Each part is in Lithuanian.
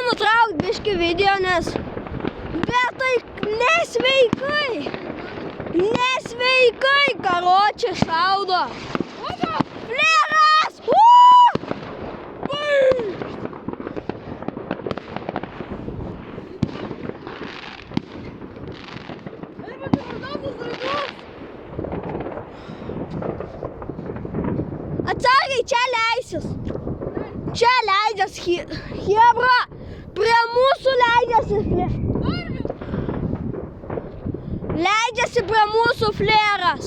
nutraukti biškį video, nes... Bet tai nesveikai. Nesveikai, karočią šaudo. Fleras! Atsargiai, čia leisis. Čia leidžias, Hebra. Prie mūsų leidžiasi Leidžiasi prie mūsų fleras.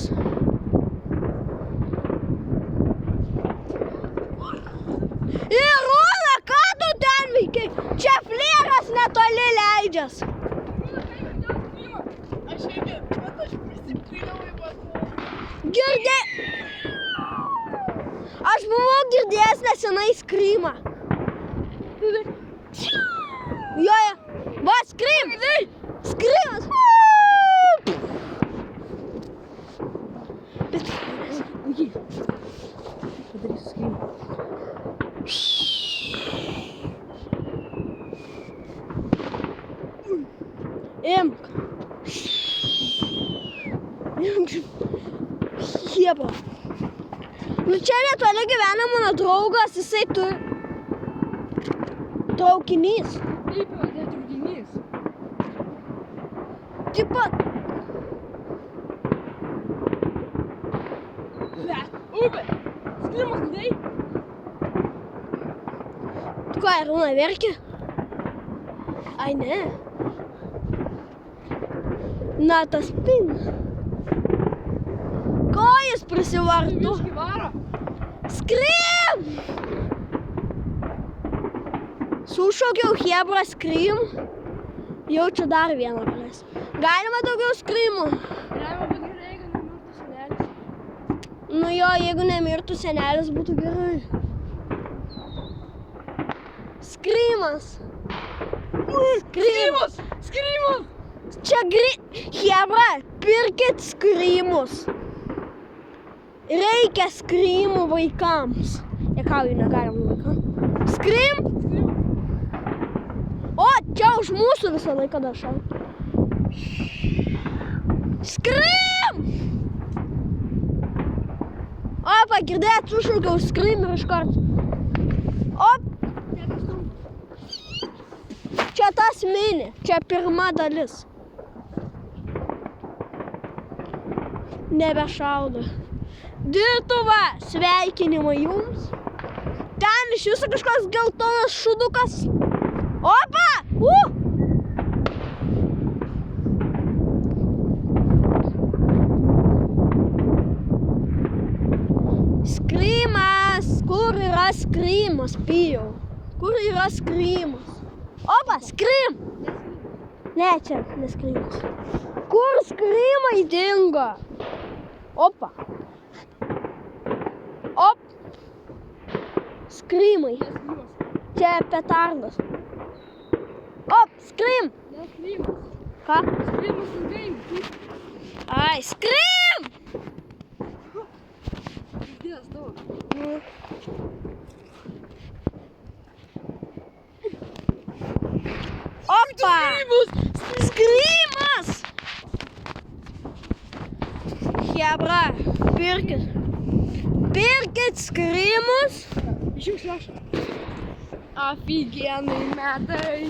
Ir Rūna, ką tu ten veikiai? Čia fleras netoli leidžias. Aš irgi, bet aš prisiprinau į basą. Girdė... Aš buvau girdėjęs nesenai skrymą. Jo. Va, skrym! Skrymas! Bet... Padarysiu skrymą. Imk. Hebra. Nu čia netoli gyvena mano draugas, jisai turi traukinys. Taip, tai traukinys. Tipo... Upė! Skrymas, gudai? Tu ką, Rūna, verki? Ai, ne. Na, tas pin. Ko jis prisivartų? Miškį varo. Skrym! Sušaukiau Hebra skrym. Jaučiu dar vieną galės. Galima daugiau skrymų. Galima būtų gerai, jeigu nemirtų senelis. Nu jo, jeigu nemirtų senelis, būtų gerai. Skrymas. Skrymas! Skrymas! Čia Hebra, pirkit skrymus. Reikia skrymų vaikams. Jekauju, negalim vaikams. Skrym? O, čia už mūsų visą laiką dar šaukia. Skrym! Opa, girdėjot, sušaukiau skrym ir iškart. Op! Čia tas mini, čia pirma dalis. Nebešaudo. Dirtuva, sveikinimai jums. Ten iš jūsų kažkoks geltonas šudukas. Opa! Skrymas! Kur yra skrymas, pijau? Kur yra skrymas? Opa, skrym! Ne, čia neskrymas. Kur skrymai dingo? Opa! Op! Skrymai. Čia petardas. Op, skrym! Ne, skrymas. Ką? Skrymas ilgai. Ai, skrym! Dės daug. Opa! Skrymas! Hebra, pirkit. Pirkit skrymus. Žiūrėk, šešą. Aфиgenai metai.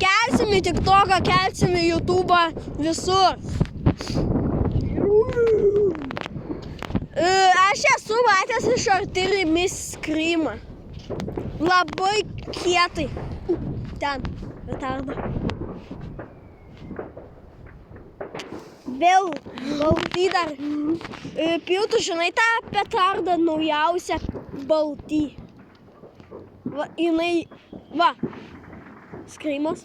Kelsim į TikToką, kelsim į YouTube'ą, visur. Aš esu matęs iš arti rimis skrymą. Labai kietai. Ten, petarda. Vėl baltį dar. Piltų, žinai tą petardą naujausią baltį. Va, jinai, va, skrymas.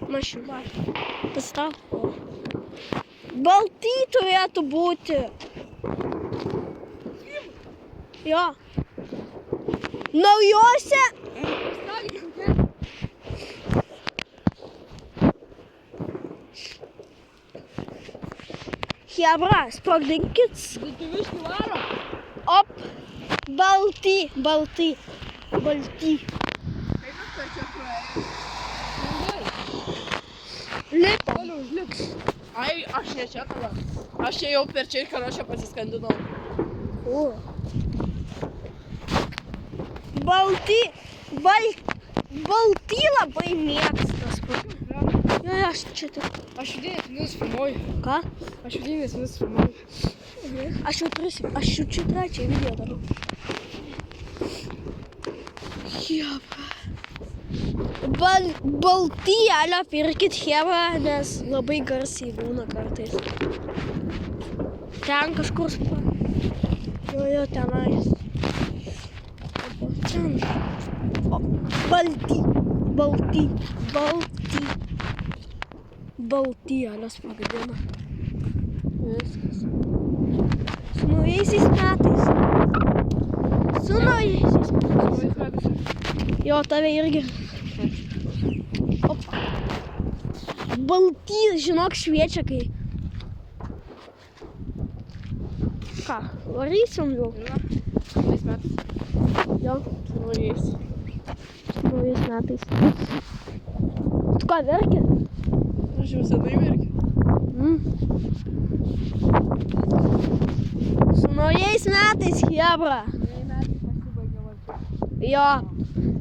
Mašina. Pastau. Baltį turėtų būti. Jo. Naujose. Hebra, sprogdinkit. Lietuviški varo. Op. Baltį, baltį. balti. Kaip mes per čia praėjome? Lipa. Toliau, užlip. Ai, aš ne čia tada. Aš čia jau per čia ir karočią pasiskandinau. O. Balti labai mėgstas. Jo, aš čia tik. Aš vidinės minus filmuoju. Ką? Aš vidinės minus filmuoju. Aš jau čia trečią video darau. Jeba. Balti alio pirkit chebra, nes labai garsiai būna kartais. Ten kažkur jo, tenais. Ten. Balti alios pagadina. Viskas. Su naujaisiais metais. Jo, tave irgi. Op. Balti, žinok, šviečia kai. Ką, varysim jau? Naujais metais. Jo, Naujais. naujais metais. Tu ką, verki? Aš jau senai verkiu. Su naujais metais, chebra. Naujai metai pasibaigė varčiu. Jo,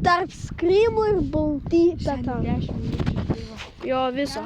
tarp skrymų ir balti petą. 10 minučių. Jo, viso.